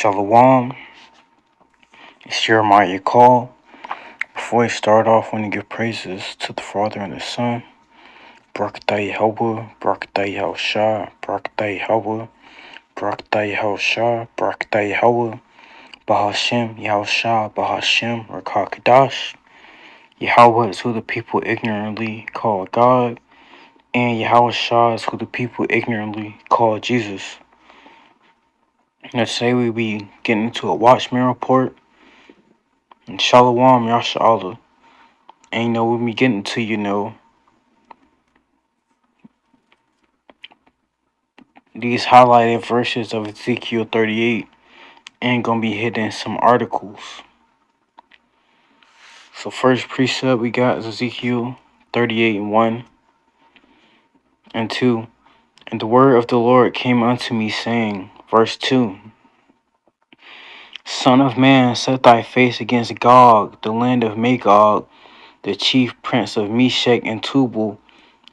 Shalom, it's Jeremiah Call. Before we start off, I want to give praises to the Father and the Son. Barakatah Yahweh, Barakatah Yahushua, Barakatah Yahweh, Barakatah Yahushua, Barakatah Yahweh, Bahashem, Yahushua, Bahashem, Rakakadash. Yahweh is who the people ignorantly call God, and Yahushua is who the people ignorantly call Jesus. Now today we be getting into a Watchman report. And Shalom, Yasha Allah. And we'll be getting to, these highlighted verses of Ezekiel 38 and gonna be hitting some articles. So first precept we got is Ezekiel 38 and 1 and 2. And the word of the Lord came unto me, saying, verse 2, Son of man, set thy face against Gog, the land of Magog, the chief prince of Meshech and Tubal,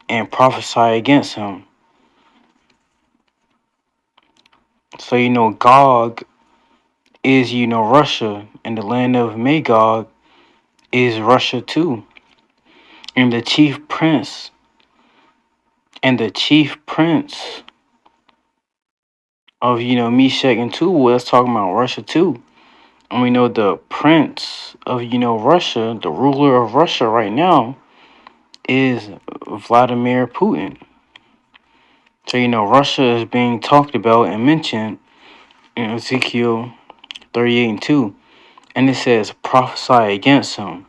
and prophesy against him. So Gog is Russia, and the land of Magog is Russia too. And the chief prince of Meshech and Tubal, that's talking about Russia too. And we know the prince of Russia, the ruler of Russia right now, is Vladimir Putin. So Russia is being talked about and mentioned in Ezekiel 38 and 2. And it says prophesy against him.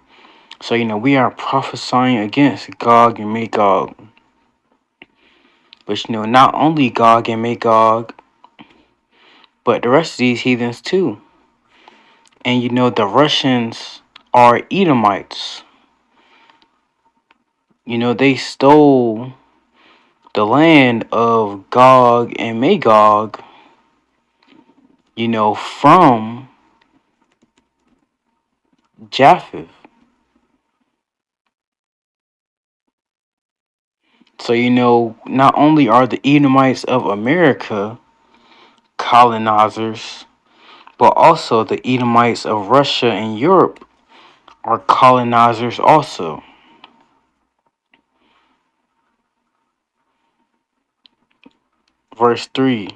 So we are prophesying against Gog and Magog. But not only Gog and Magog, but the rest of these heathens too. And the Russians are Edomites. They stole the land of Gog and Magog, from Japheth. So not only are the Edomites of America colonizers, but also the Edomites of Russia and Europe are colonizers also. Verse 3.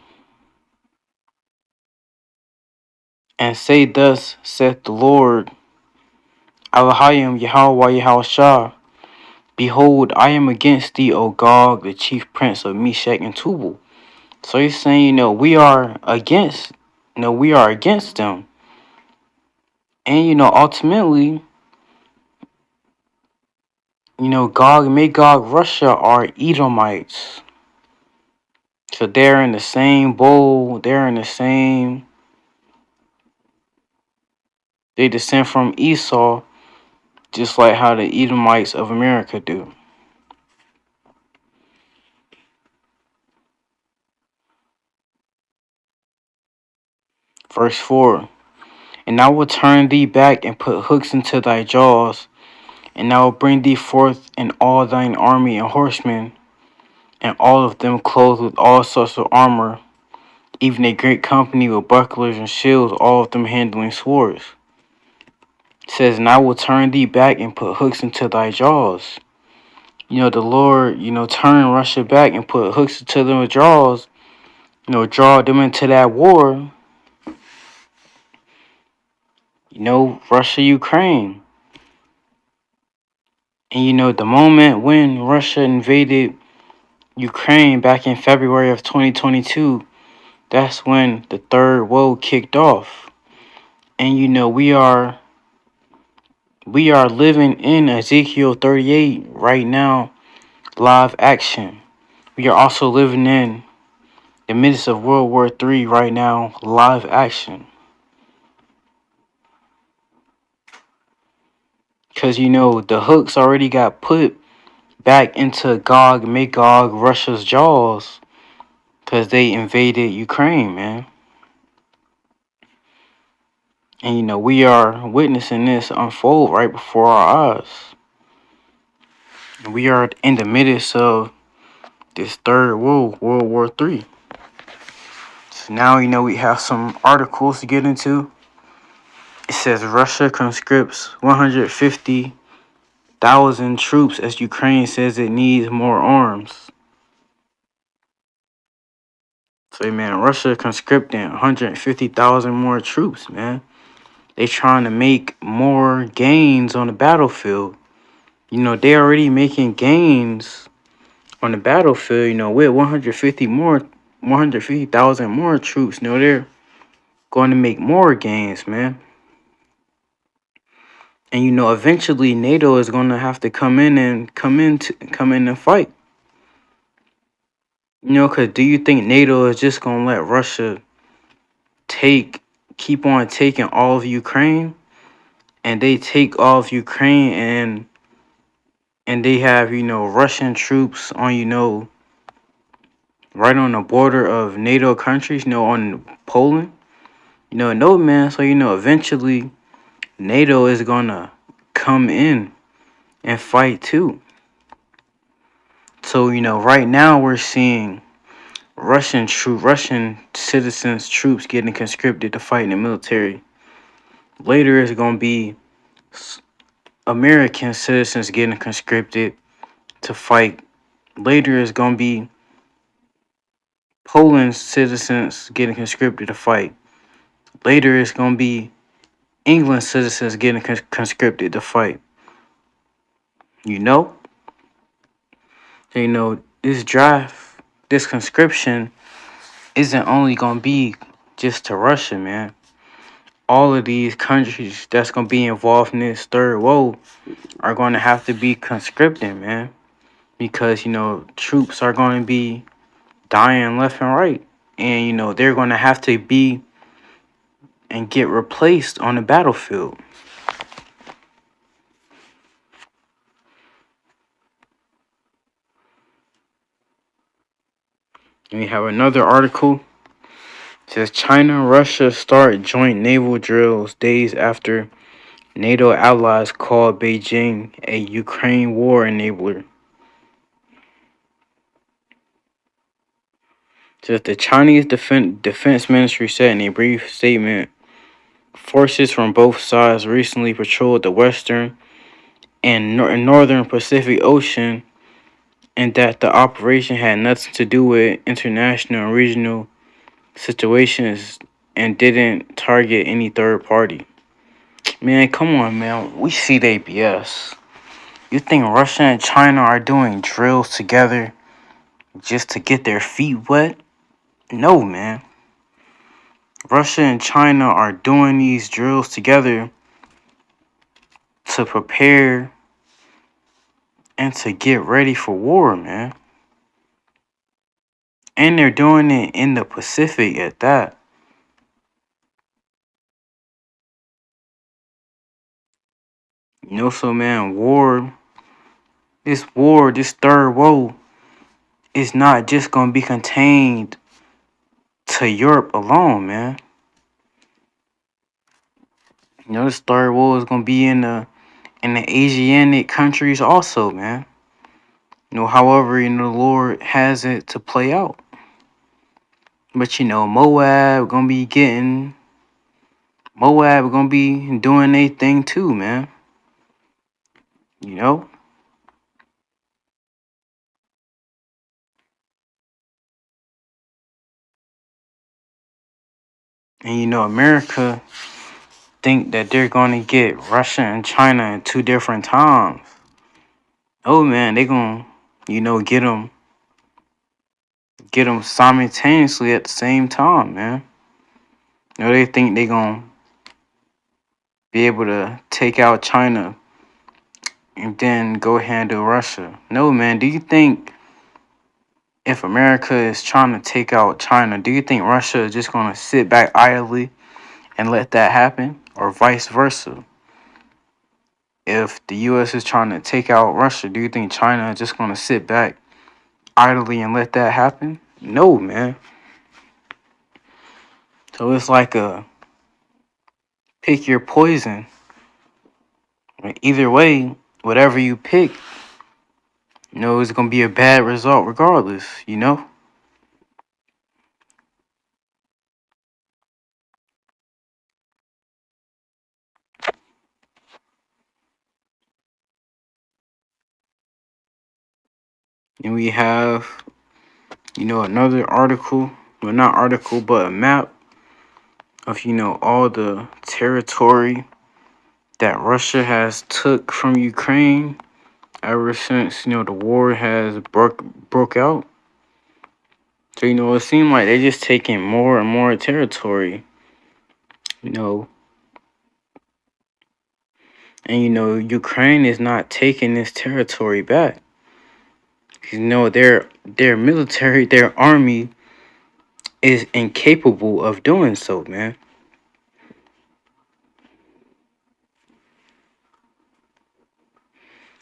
And say thus saith the Lord, Elohim Yahweh Yahushua, behold, I am against thee, O Gog, the chief prince of Meshech and Tubal. So he's saying, we are against them. And ultimately, Gog and Magog, Russia are Edomites. So they're in the same bowl, they descend from Esau, just like how the Edomites of America do. Verse 4. And I will turn thee back and put hooks into thy jaws, and I will bring thee forth in all thine army and horsemen, and all of them clothed with all sorts of armor, even a great company with bucklers and shields, all of them handling swords. It says, and I will turn thee back and put hooks into thy jaws. The Lord, turn Russia back and put hooks into their jaws, draw them into that war. Russia, Ukraine. And the moment when Russia invaded Ukraine back in February of 2022, that's when the third woe kicked off. And we are living in Ezekiel 38 right now, live action. We are also living in the midst of World War III right now, live action. Because the hooks already got put back into Gog Magog, Russia's jaws, because they invaded Ukraine, man. And we are witnessing this unfold right before our eyes. We are in the midst of this third World War III. So now we have some articles to get into. It says Russia conscripts 150,000 troops as Ukraine says it needs more arms. So man, Russia conscripting 150,000 more troops, man. They trying to make more gains on the battlefield. They already making gains on the battlefield, with 150,000 more troops. They're going to make more gains, man. And eventually NATO is going to have to come in and fight. Because do you think NATO is just going to let Russia keep on taking all of Ukraine? And they take all of Ukraine and they have, Russian troops on, right on the border of NATO countries, on Poland. No, man. So, eventually NATO is going to come in and fight too. So, right now we're seeing Russian citizens, troops getting conscripted to fight in the military. Later, it's going to be American citizens getting conscripted to fight. Later, it's going to be Poland citizens getting conscripted to fight. Later, it's going to be England citizens getting conscripted to fight. So, this draft, this conscription isn't only going to be just to Russia, man. All of these countries that's going to be involved in this third world are going to have to be conscripted, man. Because, troops are going to be dying left and right. And, they're going to have to be and get replaced on the battlefield. And we have another article. It says China and Russia start joint naval drills days after NATO allies call Beijing a Ukraine war enabler. It says the Chinese Defense Ministry said in a brief statement, forces from both sides recently patrolled the western and northern Pacific Ocean, and that the operation had nothing to do with international and regional situations and didn't target any third party. Man, come on, man. We see the ABS. You think Russia and China are doing drills together just to get their feet wet? No, man. Russia and China are doing these drills together to prepare and to get ready for war, man. And they're doing it in the Pacific at that. So man, this third world is not just gonna be contained to Europe alone, man. This third world is gonna be in the Asianic countries also, man. However, the Lord has it to play out. But Moab gonna be doing their thing too, man. And America think that they're gonna get Russia and China at two different times. Oh man, they gonna get them simultaneously at the same time, man. They think they gonna be able to take out China and then go handle Russia. No, man. Do you think if America is trying to take out China, do you think Russia is just gonna sit back idly and let that happen, or vice versa? If the U.S. is trying to take out Russia, do you think China is just gonna sit back idly and let that happen? No, man. So it's like a pick your poison. Either way, whatever you pick, it's gonna be a bad result regardless, And we have, another article, well, not article, but a map of, all the territory that Russia has took from Ukraine ever since, the war has broke out. So, it seemed like they're just taking more and more territory, you know, and, Ukraine is not taking this territory back. Their military, their army is incapable of doing so, man.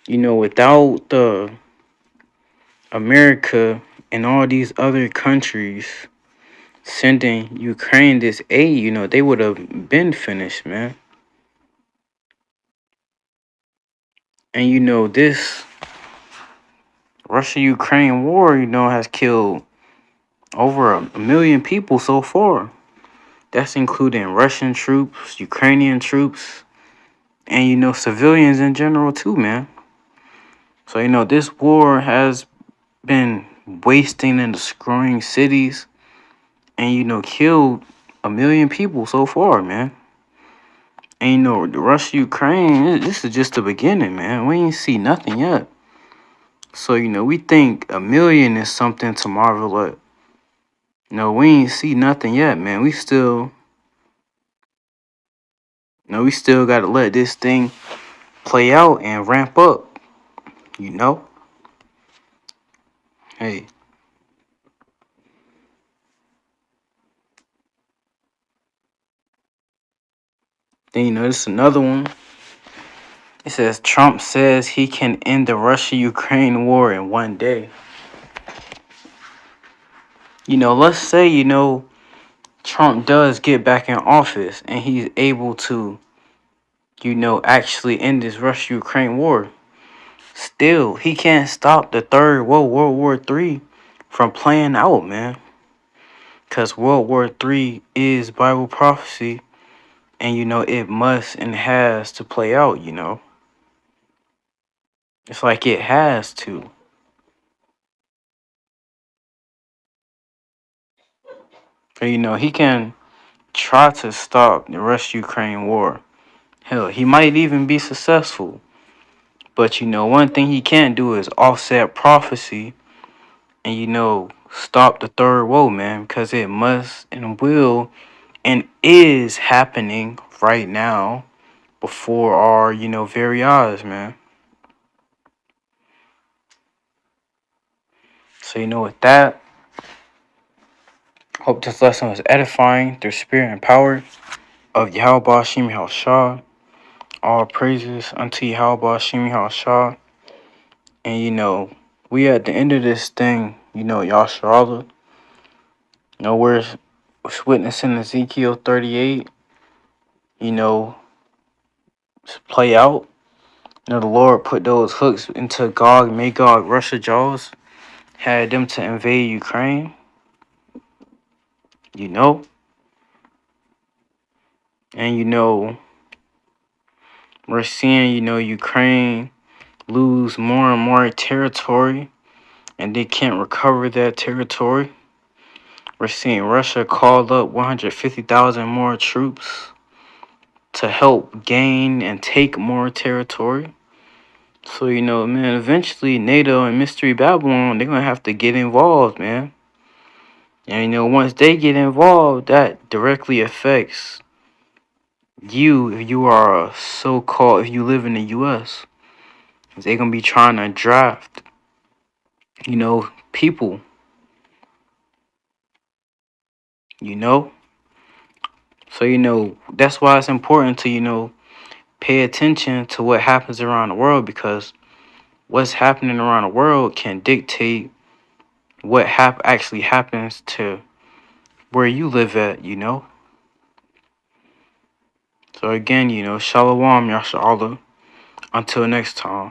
Without the America and all these other countries sending Ukraine this aid, they would have been finished, man. And this Russia-Ukraine war, has killed over a million people so far. That's including Russian troops, Ukrainian troops, and civilians in general too, man. So this war has been wasting and destroying cities, and killed a million people so far, man. And the Russia Ukraine, this is just the beginning, man. We ain't see nothing yet. So we think a million is something to marvel at. No, we ain't see nothing yet, man. We still gotta let this thing play out and ramp up, you know? Hey. Then this is another one. It says Trump says he can end the Russia-Ukraine war in one day. Let's say, Trump does get back in office and he's able to, actually end this Russia-Ukraine war. Still, he can't stop the third World War III from playing out, man. Because World War III is Bible prophecy, and it must and has to play out, It's like it has to. But, he can try to stop the Russia-Ukraine war. Hell, he might even be successful. But, one thing he can't do is offset prophecy and, stop the third woe, man, because it must and will and is happening right now before our, very eyes, man. So, with that, hope this lesson was edifying through spirit and power of Yahweh Shem Shah. All praises unto Yahweh Shem Shah. And, we at the end of this thing, Yasharallah, we're witnessing Ezekiel 38, play out. The Lord put those hooks into Gog, Magog, Russia jaws, had them to invade Ukraine, and we're seeing, Ukraine lose more and more territory, and they can't recover that territory. We're seeing Russia call up 150,000 more troops to help gain and take more territory. So, man, eventually NATO and Mystery Babylon, they're going to have to get involved, man. And, once they get involved, that directly affects you if you are a so-called, if you live in the U.S. They're going to be trying to draft, people, So, that's why it's important to, pay attention to what happens around the world, because what's happening around the world can dictate what actually happens to where you live at. So again, Shalom, Yasha Allah. Until next time.